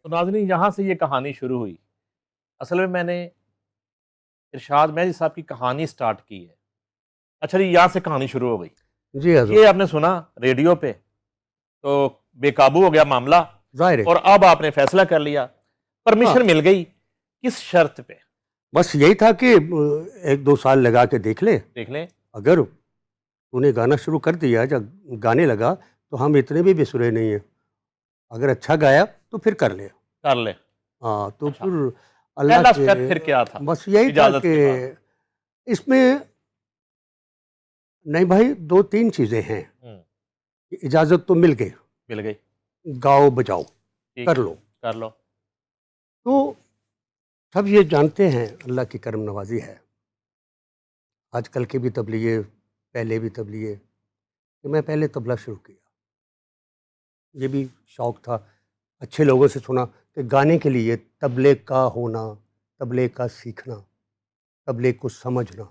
तो नाज़रीन, यहाँ से ये कहानी शुरू हुई। असल में मैंने इरशाद मेहदी साहब की कहानी स्टार्ट की है। अच्छा जी, यहाँ से कहानी शुरू हो गई। जी हजूर, ये आपने सुना रेडियो पे, तो बेकाबू हो गया मामला, ज़ाहिर है। और अब आपने फैसला कर लिया, हाँ, परमिशन मिल गई। किस शर्त पे? बस यही था कि 1-2 साल लगा के देख ले। देख लें। अगर तूने गाना शुरू कर दिया, जब गाने लगा, तो हम इतने भी बेसुरे नहीं हैं। अगर अच्छा गाया तो फिर कर ले। कर ले। हाँ, तो अच्छा, फिर अल्लाह पहला के स्टेप फिर क्या था बस यही था इजाजत कि के बाद? इसमें नहीं भाई, 2-3 चीज़ें हैं। इजाज़त तो मिल गई, मिल गई। गाओ बजाओ, ठीक कर है, लो। कर लो। तो सब ये जानते हैं अल्लाह की करम नवाज़ी है। आजकल के भी तबलीगे, पहले भी तबलीगे, कि मैं पहले तबला शुरू किया। ये भी शौक़ था। अच्छे लोगों से सुना कि गाने के लिए तबले का होना, तबले का सीखना, तबले को समझना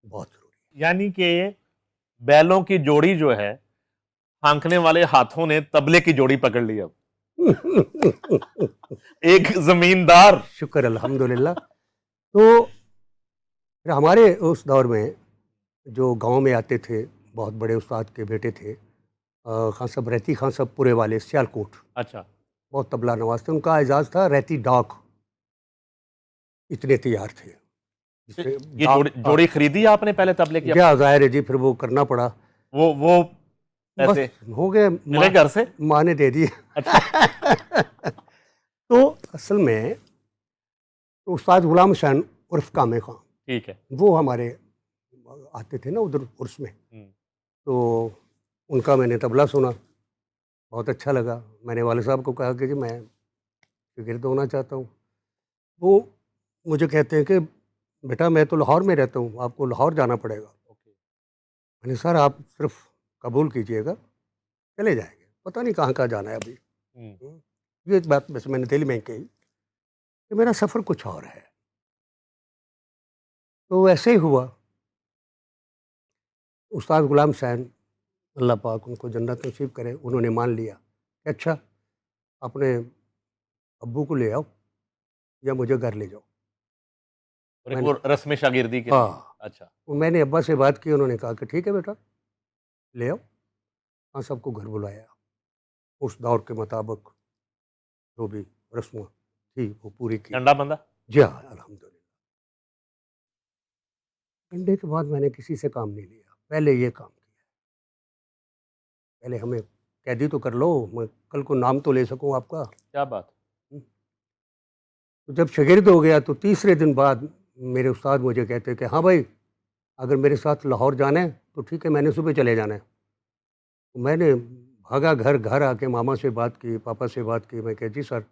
बहुत ज़रूरी यानी कि बैलों की जोड़ी जो है, हांकने वाले हाथों ने तबले की जोड़ी पकड़ ली अब। है। एक जमींदार। शुक्र अल्हम्दुलिल्लाह। तो फिर हमारे उस दौर में जो गाँव में आते थे, बहुत बड़े उस्ताद के बेटे थे, खान साहब, रैती खान साहब पुरे वाले, सियालकोट, अच्छा, बहुत तबला नवाज़ थे। उनका एजाज़ था रैती डाक, इतने तैयार थे। जिससे ये डाक जोड़ी जोड़ी खरीदी आपने पहले तबले की क्या अपने? ज़ाहिर है जी, फिर वो करना पड़ा। वो बस पैसे हो गए, मिले घर से? माँ ने दे दिए। अच्छा। तो असल में उस्ताद गुलाम हुसैन उर्फ कामे खां, ठीक है। वो हमारे आते थे ना उधर उर्स में। तो उनका मैंने तबला सुना, बहुत अच्छा लगा। मैंने वाले साहब को कहा कि जी मैं शागिर्द होना चाहता हूँ। वो मुझे कहते हैं कि बेटा मैं तो लाहौर में रहता हूँ, आपको लाहौर जाना पड़ेगा। ओके। मैंने सर आप सिर्फ कबूल कीजिएगा, चले जाएंगे, पता नहीं कहाँ कहाँ जाना है अभी। ये बात वैसे मैंने दिल में कही कि मेरा सफ़र कुछ और है। तो ऐसे ही हुआ। उस्ताद गुलाम हुसैन, अल्लाह पाक उनको जन्नत नसीब करे, उन्होंने मान लिया कि अच्छा अपने अब्बू को ले आओ या मुझे घर ले जाओ। मैंने और रस्म शागिर्दी के लिए? हाँ, अच्छा। तो मैंने अब्बा से बात की, उन्होंने कहा कि ठीक है बेटा, ले आओ। हाँ, सबको घर बुलाया। उस दौर के मुताबिक जो भी रस्म थी वो पूरी की। डंडा बंदा? जी हाँ, अल्हम्दुलिल्लाह। डंडे के बाद मैंने किसी से काम नहीं लिया, पहले ये काम किया। पहले हमें कैदी तो कर लो, मैं कल को नाम तो ले सकूँ आपका। क्या बात। तो जब शागिर्द हो गया तो तीसरे दिन बाद मेरे उस्ताद मुझे कहते कि हाँ भाई, अगर मेरे साथ लाहौर जाना है तो ठीक है, मैंने सुबह चले जाना है। तो मैंने भागा घर आके मामा से बात की, पापा से बात की। मैं कहा जी सर,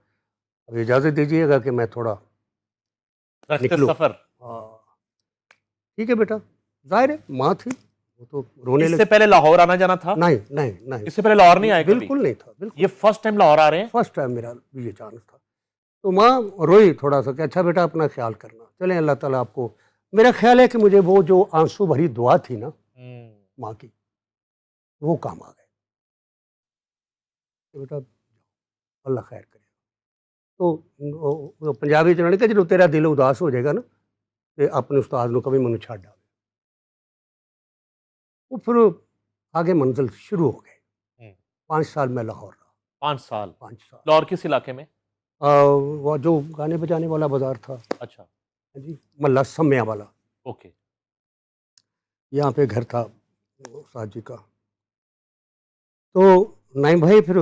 अब इजाज़त दीजिएगा कि मैं थोड़ा रख्त निकलूँ। सफर। हाँ, ठीक है बेटा। ज़ाहिर है माँ थी, वो तो रोने इससे लगी। पहले लाहौर आना जाना था? नहीं, नहीं, नहीं। इससे पहले लाहौर नहीं आए कभी? बिल्कुल नहीं था, बिल्कुल। ये फर्स्ट टाइम लाहौर आ रहे हैं? फर्स्ट टाइम मेरा ये चांस था। तो माँ रोई थोड़ा-सा कि अच्छा बेटा अपना ख़्याल करना। चलें, अल्लाह ताला आपको, मेरा ख़्याल है कि मुझे वो जो आंसू भरी दुआ थी ना माँ की, वो काम आ गए कि बेटा अल्लाह खैर करे। तो वो पंजाबी च उन्होंने कहा जो तेरा दिल उदास हो जाएगा ना, तो अपने उस्ताद नूं कभी मैनूं छड्ड आ। वो फिर आगे मंजिल शुरू हो गई। 5 साल मैं लाहौर रहा। 5 साल? 5 साल। लाहौर किस इलाके में? वो जो गाने बजाने वाला बाज़ार था, अच्छा। हाँ जी, महल्ला सम्या वाला, ओके। यहाँ पे घर था उस्ताद जी का। तो नहीं भाई, फिर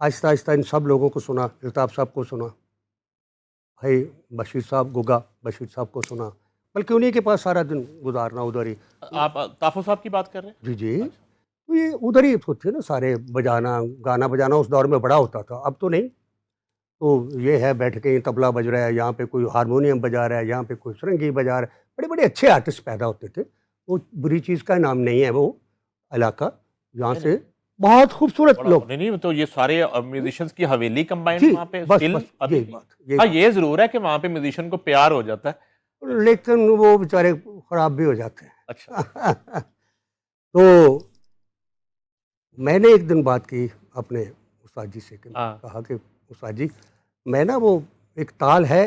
आहिस्ता-आहिस्ता इन सब लोगों को सुना, अल्ताफ़ साहब को सुना, भाई बशीर साहब, गुग्गा बशीर साहब को सुना, बल्कि उन्हीं के पास सारा दिन गुज़ारना उधर ही। आप ताफ़ो साहब की बात कर रहे हैं? जी, जी। अच्छा। तो ये उधर ही तो थे ना सारे, बजाना, गाना बजाना उस दौर में बड़ा होता था, अब तो नहीं। तो ये है बैठ के तबला बज रहा है, यहाँ पे कोई हारमोनियम बजा रहा है, यहाँ पे कोई सारंगी बजा रहा है। बड़े-बड़े अच्छे आर्टिस्ट पैदा होते थे। वो बुरी चीज़ का नाम नहीं है वो इलाका, यहाँ नहीं, नहीं। से बहुत खूबसूरत बड़ा लोग। नहीं, नहीं, तो ये सारे म्यूजिशियंस की हवेली कंबाइंड जी, वहाँ पे बस, स्टिल बस अभी यही भी? बात, यही हाँ, बात। ये ज़रूर है कि वहाँ पे म्यूजिशियन को प्यार हो जाता है। लेकिन वो बेचारे खराब भी हो जाते अच्छा। हैं। तो मैंने एक दिन बात की अपने उस्ताद जी से कि हाँ। कहा कि उस्ताद जी, मैं ना वो एक ताल है,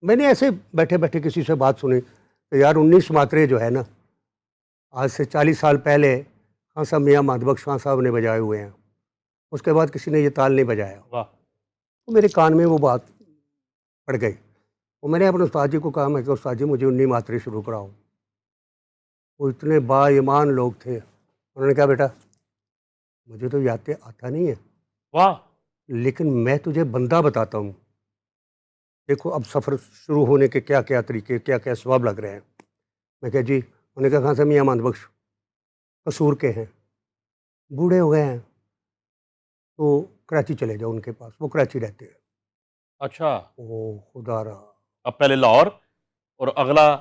मैंने ऐसे बैठे-बैठे किसी से बात सुनी, तो यार 19 मात्रे जो है ना, आज से 40 साल पहले खान साहब मियाँ माधवबख्श खान साहब ने बजाए हुए हैं। उसके बाद किसी ने ये ताल नहीं बजाया। वाह! तो मेरे कान में वो बात पड़ गई। और मैंने अपने उस्ताद जी को कहा, मैं कि उस्ताद जी मुझे 19 मात्रे शुरू कराओ। वो इतने बाईमान लोग थे। उन्होंने कहा बेटा मुझे तो याते आता नहीं है, वाह! लेकिन मैं तुझे बंदा बताता हूँ। देखो अब सफ़र शुरू होने के क्या-क्या तरीके, क्या-क्या असबाब लग रहे हैं। मैं कहा जी, उन्होंने कहा, खान साहब मियाँ माधवबख्श कसूर के हैं, बूढ़े हो गए हैं, तो कराची चले जाओ उनके पास, वो कराची रहते हैं। अच्छा, ओह खुदारा! अब पहले लाहौर और अगला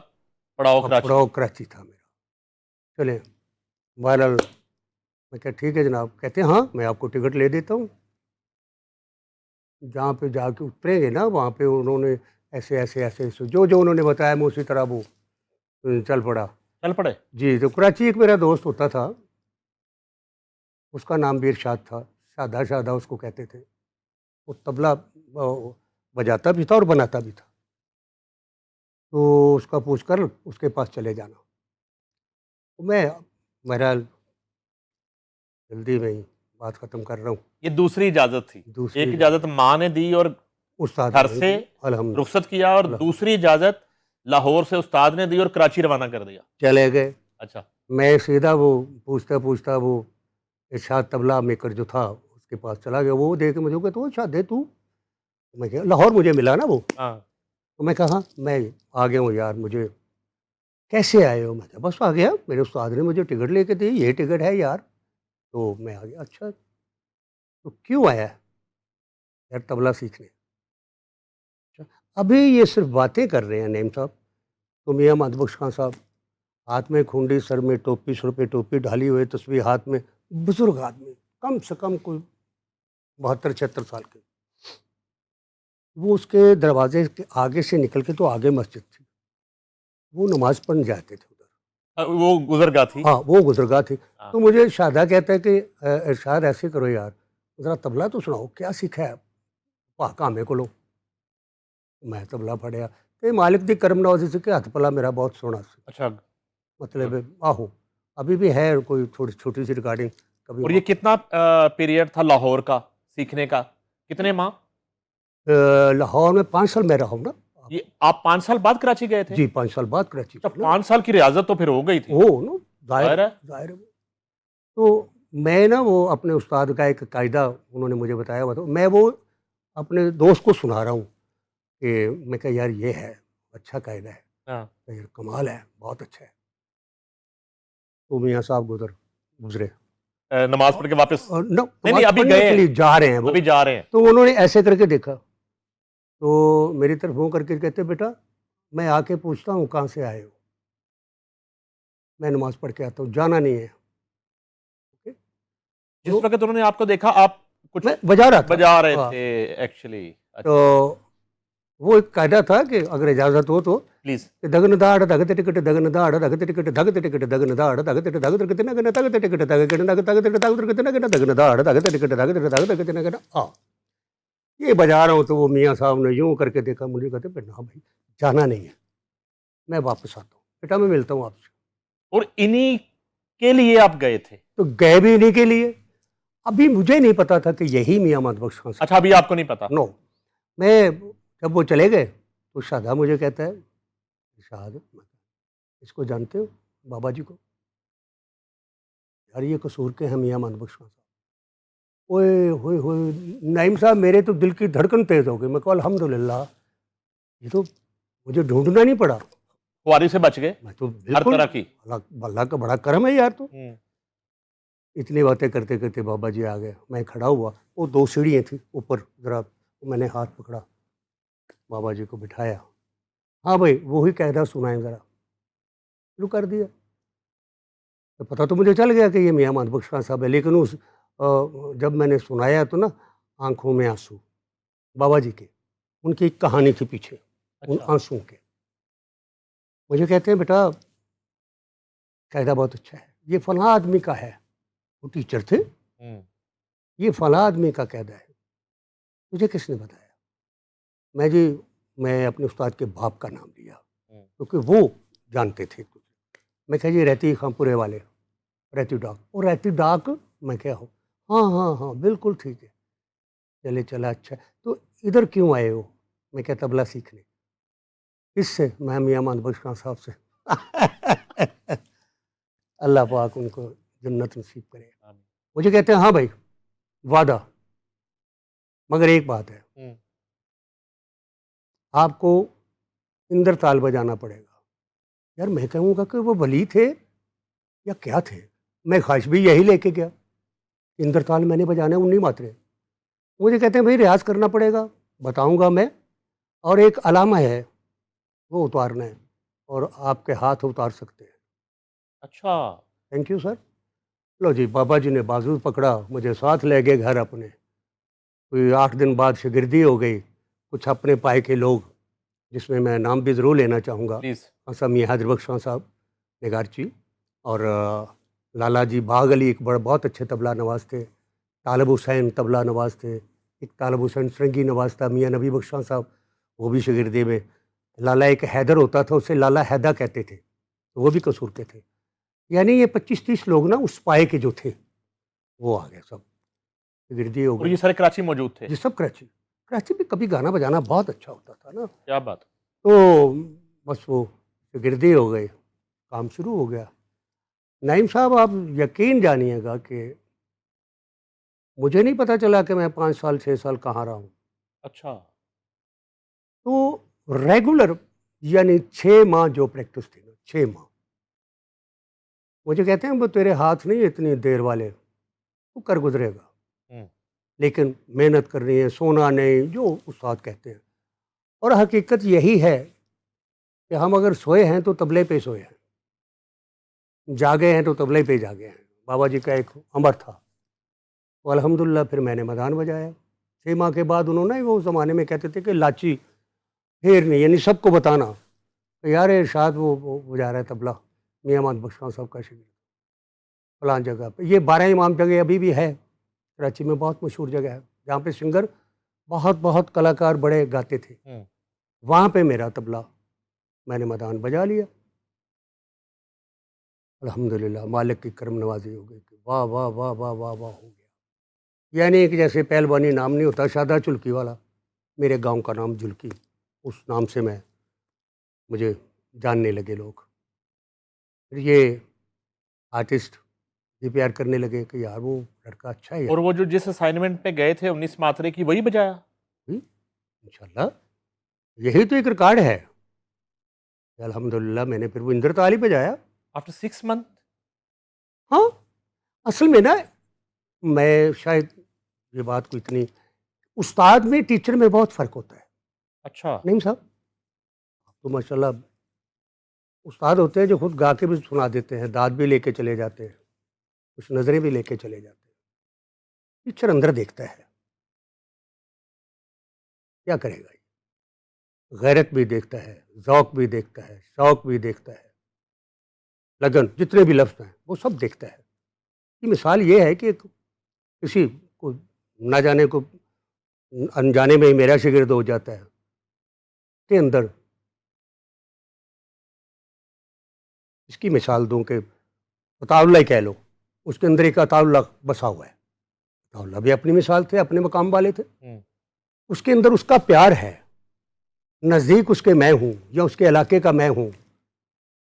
पड़ाव अब कराची। पड़ाव कराची था मेरा। चले, बहरहाल मैं कहा ठीक है जनाब। कहते हैं हाँ, मैं आपको टिकट ले देता हूँ। जहाँ पे जाके उतरेंगे ना, वहाँ पे उन्होंने ऐसे जो उन्होंने बताया, मैं उसी तरह वो चल पड़ा। चल पड़े? जी, तो कराची एक मेरा दोस्त होता था, उसका नाम भी इरशाद था, शादा उसको कहते थे। वो तबला बजाता भी था और बनाता भी था। तो उसका पूछकर उसके पास चले जाना। तो मैं बहरहाल जल्दी में ही बात ख़त्म कर रहा हूँ। ये दूसरी इजाज़त थी। दूसरी एक इजाज़त माँ ने दी और उस्ताद घर ने से दी, रुखसत किया, और अल्हम्दुलिल्लाह दूसरी इजाज़त लाहौर से उस्ताद ने दी और कराची रवाना कर दिया। चले गए। अच्छा, मैं सीधा वो पूछता-पूछता वो इरशाद तबला मेकर जो था, उसके पास चला गया। वो देख के मुझे कहता, "ओ इरशाद है तू?" मैं कहा लाहौर मुझे मिला ना वो। हाँ, तो मैं कहा, "हाँ, मैं आ गया हूँ यार, मुझे।" "कैसे आए हो?" मैं कहा, "बस आ गया, मेरे उस्ताद ने मुझे टिकट लेके दी, ये टिकट है यार।" तो मैं आ गया। "अच्छा, तो क्यों आया है?" "यार तबला सीखने।" "अच्छा, अभी ये सिर्फ़ बातें कर रहे हैं नईम साहब, तो मियाँ माधवबख्श खान साहब, हाथ में खुंडी, सर में टोपी, सर पे टोपी ढाली हुए, तस्बीह हाथ में, बुज़ुर्ग आदमी, कम से कम कोई 72-76 साल के। वो उसके दरवाज़े के आगे से निकल के तो आगे मस्जिद थी, वो नमाज़ पढ़ने जाते थे उधर। वो गुज़रगाह थी। हाँ, वो गुज़रगाह थी। हाँ, तो मुझे शादा कहता है कि इरशाद ऐसे करो यार, ज़रा तबला तो सुनाओ, क्या सीखा है? भा कामे कोलों। मैं तबला फड़िया ते मालिक दी करम नवाज़ी सी कि हत्थ पला मेरा बहुत सोहना सी। अच्छा, मतलब आहो, अभी भी है कोई थोड़ी छोटी-सी रिकॉर्डिंग कभी और ये कितना पीरियड था लाहौर का सीखने का? कितने माह? लाहौर में 5 साल मैं रहा हूँ ना। ये आप 5 साल बाद कराची गए थे? जी, 5 साल बाद कराची अच्छा, गए ना। 5 साल की रियाज़त तो फिर हो गई थी। हो ना, ज़ाहिर ज़ाहिर है। ज़ाहिर है। तो मैं ना वो अपने उस्ताद का एक कायदा उन्होंने मुझे बताया हुआ था, मैं वो अपने दोस्त को सुना रहा हूँ कि मैं कहा यार ये है, अच्छा कायदा है, हाँ। यार कमाल है, बहुत अच्छा है। तो मियाँ साहब गुज़रे नमाज़ पढ़ के वापस? और नहीं, नहीं, नमाज़ अभी पढ़ने गए के हैं, लिए जा रहे हैं वो। अभी जा रहे हैं। तो उन्होंने ऐसे करके देखा, तो मेरी तरफ मुँह करके कहते बेटा मैं आके पूछता हूँ कहाँ से आए हो? मैं नमाज़ पढ़ के आता हूँ, जाना नहीं है। ओके? जिस तो वक़्त उन्होंने आपको देखा, आप कुछ मैं बजा रहा था। बजा रहे हाँ, थे एक्चुअली। तो अच्छा, वो एक कायदा था कि अगर इजाज़त हो तो प्लीज़। दगन दाड़ दगत टिकट दगन दाड़ दगत टिकट दगत टिकट दगन दाड़ दगत टिकट दगत टिकट नगन दगत टिकट दगत टिकट नगत दगत टिकट दगत टिकट नगन दगन दाड़ दगत टिकट दगत टिकट दगत टिकट नगन ये बजा रहा हूँ। तो वो मियाँ साहब ने यूँ करके देखा मुझे, कहते बेटा हाँ भाई जाना नहीं है, मैं वापस आता हूँ, बेटा मैं मिलता हूँ आपसे। और इन्हीं के लिए आप गए थे? तो गए भी इन्हीं के लिए। अभी मुझे नहीं पता था कि यही मियाँ माधवबख्श खान अच्छा, साहब। अभी आपको नहीं पता? नो, मैं जब वो चले गए तो शादा मुझे कहता है शाद इसको जानते हो बाबा जी को? यार ये कसूर के हैं मियाँ माधवबख्श खान साहब। ओए होए होए! नाइम साहब मेरे तो दिल की धड़कन तेज़ हो गई। मैं कहा अल्हम्दुलिल्लाह, ये तो मुझे ढूँढना नहीं पड़ा। खुआरी से बच गए, मैं तो हर बिल्कुल तरह की। अल्लाह अल्लाह का बड़ा करम है यार तो। हुँ। इतनी बातें करते-करते बाबा जी आ गए। मैं खड़ा हुआ, वो 2 सीढ़ियाँ थी ऊपर ज़रा, मैंने हाथ पकड़ा, बाबा जी को बिठाया। हाँ भाई, वो ही कायदा सुनाएँ ज़रा। शुरू कर दिया। तो पता तो मुझे चल गया कि ये मियाँ माधवबख्श खान साहब है, लेकिन जब मैंने सुनाया तो ना आँखों में आँसू, बाबा जी के। उनकी एक कहानी थी पीछे, उन अच्छा। आँसुओं के। मुझे कहते हैं बेटा कायदा बहुत अच्छा है, ये फलाँ आदमी का है। वो टीचर थे, हुँ। ये फलाँ आदमी का कायदा है। मुझे किसने बताया? मैं जी मैं अपने उस्ताद के बाप का नाम लिया, हम्म, क्योंकि वो जानते थे कुछ। मैं कहा जी रहती खानपुरे वाले, रहती डाक। वो रहती डाक? मैं क्या हो? हाँ, हाँ, हाँ, बिल्कुल ठीक है। चले चला अच्छा है। तो इधर क्यों आए हो? मैं क्या तबला सीखने। किससे? मैं मियाँ मोहम्मद बख्श खान साहब से। अल्लाह पाक उनको जन्नत नसीब करे। आमीन। मुझे कहते हैं हाँ भाई, वादा, मगर एक बात है, हम्म, आपको इंद्रताल बजाना पड़ेगा। यार मैं कहूँगा कि वो वली थे या क्या थे? मैं ख्वाहिश भी यही लेके गया, इंद्रताल मैंने बजाने उन्हीं मात्रे। मुझे कहते हैं भाई रियाज़ करना पड़ेगा, बताऊँगा मैं, और एक अलामा है, वो उतारना है, और आपके हाथ उतार सकते हैं। अच्छा। Thank you sir. लो जी, बाबा जी ने बाजू पकड़ा, मुझे साथ ले गए घर अपने। कोई 8 दिन बाद शागिर्दी हो गई। कुछ अपने पाए के लोग, जिसमें मैं नाम भी ज़रूर लेना चाहूँगा, प्लीज। खासा मियाँ हैदर बख्श खान साहब निगारची, और लाला जी बाग अली एक बहुत अच्छे तबला नवाज़ थे। तालिब हुसैन तबला नवाज़ थे। एक तालिब हुसैन सरंगी नवाज़ था, मियाँ नबी बख्श खान साहब, वो भी शागिर्दी में। लाला एक हैदर होता था, उसे लाला हैदा कहते थे, तो वो भी कसूर के थे। यानी ये 25-30 लोग ना उस पाए के जो थे, वो आ गए सब, शागिर्दी हो और गई। ये सारे कराची में मौजूद थे? ये सब कराची। कराची में कभी गाना बजाना बहुत अच्छा होता था ना, क्या बात। तो बस वो शागिर्दी हो गई, काम शुरू हो गया। नईम साहब, आप यकीन जानिएगा कि मुझे नहीं पता चला कि मैं 5 साल 6 साल कहाँ रहा हूँ। अच्छा। तो रेगुलर, यानी 6 माह जो प्रैक्टिस थी ना, 6 माह। मुझे कहते हैं वो तेरे हाथ नहीं इतनी देर वाले, तू कर गुजरेगा, हम्म, लेकिन मेहनत करनी है, सोना नहीं, जो उस्ताद कहते हैं। और हकीकत यही है कि हम अगर सोए हैं तो तबले पे सोए हैं, जागे हैं तो तबले पे जागे हैं। बाबा जी का एक अमर था, तो अल्हम्दुलिल्लाह फिर मैंने मदान बजाया। 6 माह के बाद उन्होंने, वो ज़माने में कहते थे कि लाची फेरनी, यानी सबको बताना कि यार इरशाद वो बजा रहा है तबला, मियाँ मोहम्मद बख्श खान साहब का शागिर्द, फलां जगह पे। ये 12 इमाम जगह अभी भी है, कराची में बहुत मशहूर जगह है, जहाँ पे सिंगर बहुत बहुत कलाकार बड़े गाते थे। हम्म। वहाँ पे मेरा तबला, मैंने मदान बजा लिया। अल्हम्दुलिल्लाह मालिक की करम नवाजी हो गई कि वाह वाह वाह वाह वाह वाह हो गया। यानी कि जैसे पहलवानी नाम नहीं होता शादा चुल्की वाला, मेरे गांव का नाम झुल्की, उस नाम से मैं, मुझे जानने लगे लोग। फिर ये आर्टिस्ट भी प्यार करने लगे कि यार वो लड़का अच्छा है और यार। वो जो जिस असाइनमेंट पे गए थे 19 मात्रे की, वही बजाया? हुँ, इंशाल्लाह यही तो एक रिकॉर्ड है। अल्हम्दुलिल्लाह मैंने फिर वो इंद्रताल ही बजाया। After 6 month? हाँ, असल में ना, मैं शायद ये बात को इतनी, उस्ताद में टीचर में बहुत फ़र्क होता है। अच्छा। नहीं साहब, तो माशाल्लाह उस्ताद होते हैं जो खुद गा के भी सुना देते हैं, दाद भी लेके चले जाते हैं, कुछ नज़रें भी लेके चले जाते हैं। टीचर अंदर देखता है, क्या करेगा ये? गैरत भी देखता है, ज़ौक़ भी देखता है, शौक़ भी देखता है, लगन, जितने भी लफ्ज़ हैं, वो सब देखता है। कि मिसाल ये है कि किसी को ना जाने को अनजाने में ही मेरा शागिर्द हो जाता है, के अंदर इसकी मिसाल दूँ कि अताउल्लाह ही कह लो, उसके अंदर एक अताउल्लाह बसा हुआ है। अताउल्लाह भी अपनी मिसाल थे, अपने मकाम वाले थे। हम्म, उसके अंदर उसका प्यार है, नज़दीक उसके मैं हूँ या उसके इलाके का मैं हूँ,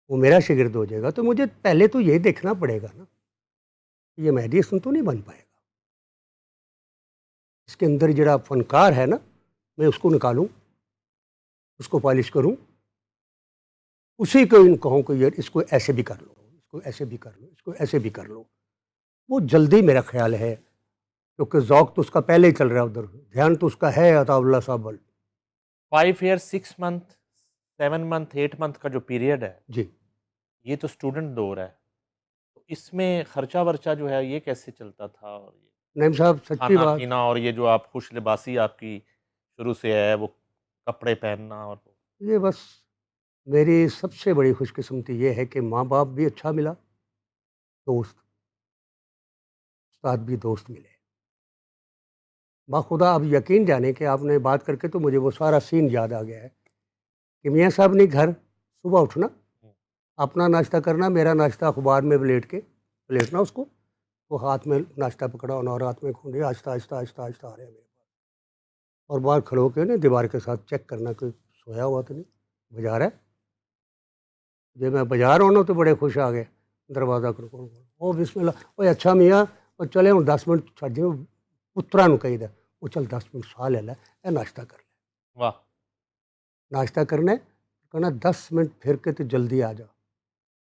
वो मेरा शागिर्द हो जाएगा। तो मुझे पहले तो ये देखना पड़ेगा ना, कि ये मेहदी हसन तो नहीं बन पाएगा। इसके अंदर जरा फ़नकार है ना, मैं उसको निकालूँ, उसको पॉलिश करूँ, उसी को इन कहूँ कि यार इसको ऐसे भी कर लो, इसको ऐसे भी कर लो, इसको ऐसे भी कर लो। वो जल्दी मेरा ख़्याल है, क्योंकि ज़ौक़ तो उसका पहले ही चल रहा है उधर, ध्यान तो उसका है अताउल्लाह साहब वल। 5 ईयर 6 मंथ 7 मंथ 8 मंथ का जो पीरियड है, जी। ये तो स्टूडेंट दौर है। तो इसमें खर्चा वर्चा जो है ये कैसे चलता था? और ये नईम साहब सच्ची खाना बात, पीना, और ये जो आप खुश लिबासी आपकी शुरू से है, वो कपड़े पहनना, और ये बस मेरी सबसे बड़ी खुशकिस्मती ये है कि माँ-बाप भी अच्छा मिला, दोस्त, उस्ताद भी दोस्त मिले। बाखुदा अब यकीन जाने कि आपने बात करके तो मुझे वो सारा सीन याद आ गया है कि मियाँ साहब ने घर सुबह उठना, अपना नाश्ता करना, मेरा नाश्ता अखबार में लेटना उसको, तो हाथ में नाश्ता पकड़ा होना और हाथ में खूंडी, आहिस्ता आहिस्ता आहिस्ता आहिस्ता आ रहे हैं मेरे पास, और बाहर खड़े होकर ना दीवार के साथ चेक करना कि सोया हुआ तो नहीं, बजा रहा है। जब मैं बजा रहा हूँ ना तो बड़े खुश आ गए, दरवाज़ा खोल, ओ बिस्मिल्लाह, ओए अच्छा मियाँ, और चले हूँ 10 मिनट छड़ दियो, पुत्रा नूं कही दा, वो चल 10 मिनट साह ले लै, ए नाश्ता कर ले। वाह। नाश्ता करना है, कहना 10 मिनट फिर के तो जल्दी आ जा।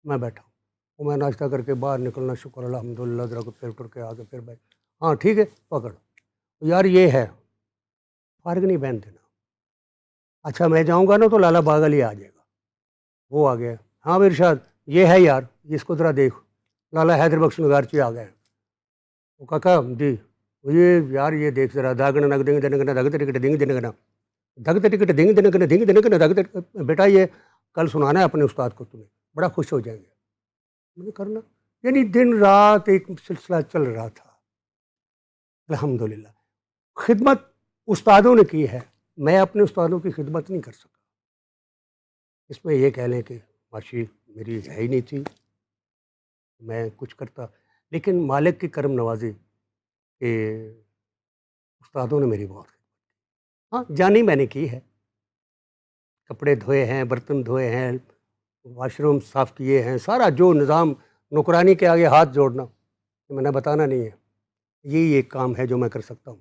मैं बैठा हूँ, वो मैं नाश्ता करके बाहर निकलना, शुक्र अल्हम्दुलिल्लाह, ज़रा को फिर टुर के आके फिर बैठ, हाँ ठीक है पकड़, यार ये है, फ़र्क नहीं बहन देना। अच्छा मैं जाऊँगा ना तो लाला बागल ही आ जाएगा, वो आ गया, हाँ भाई इरशाद, ये है यार, इसको ज़रा देख, लाला हैदर बख्श नगारची आ गए। वो काका जी, ये यार ये देख ज़रा, दागना नग देंगे देने का, दग टिकट देंगे देने का, दग टिकट देंगे देने का, देंगे देने का, दग, बेटा ये कल सुनाना है अपने उस्ताद को, तुम्हें बड़ा खुश हो जाएंगे। मैंने करना, यानी दिन रात एक सिलसिला चल रहा था। अल्हम्दुलिल्लाह खिदमत उस्तादों ने की है, मैं अपने उस्तादों की खिदमत नहीं कर सका। इसमें ये कह लें कि माशी मेरी है ही नहीं थी, मैं कुछ करता, लेकिन मालिक की करम नवाजी कि उस्तादों ने मेरी बहुत खिदमत, हाँ जानी मैंने की है, कपड़े धोए हैं, बर्तन धोए हैं, वाशरूम साफ़ किए हैं, सारा जो निज़ाम, नौकरानी के आगे हाथ जोड़ना, मैंने बताना नहीं है, यही एक काम है जो मैं कर सकता हूँ।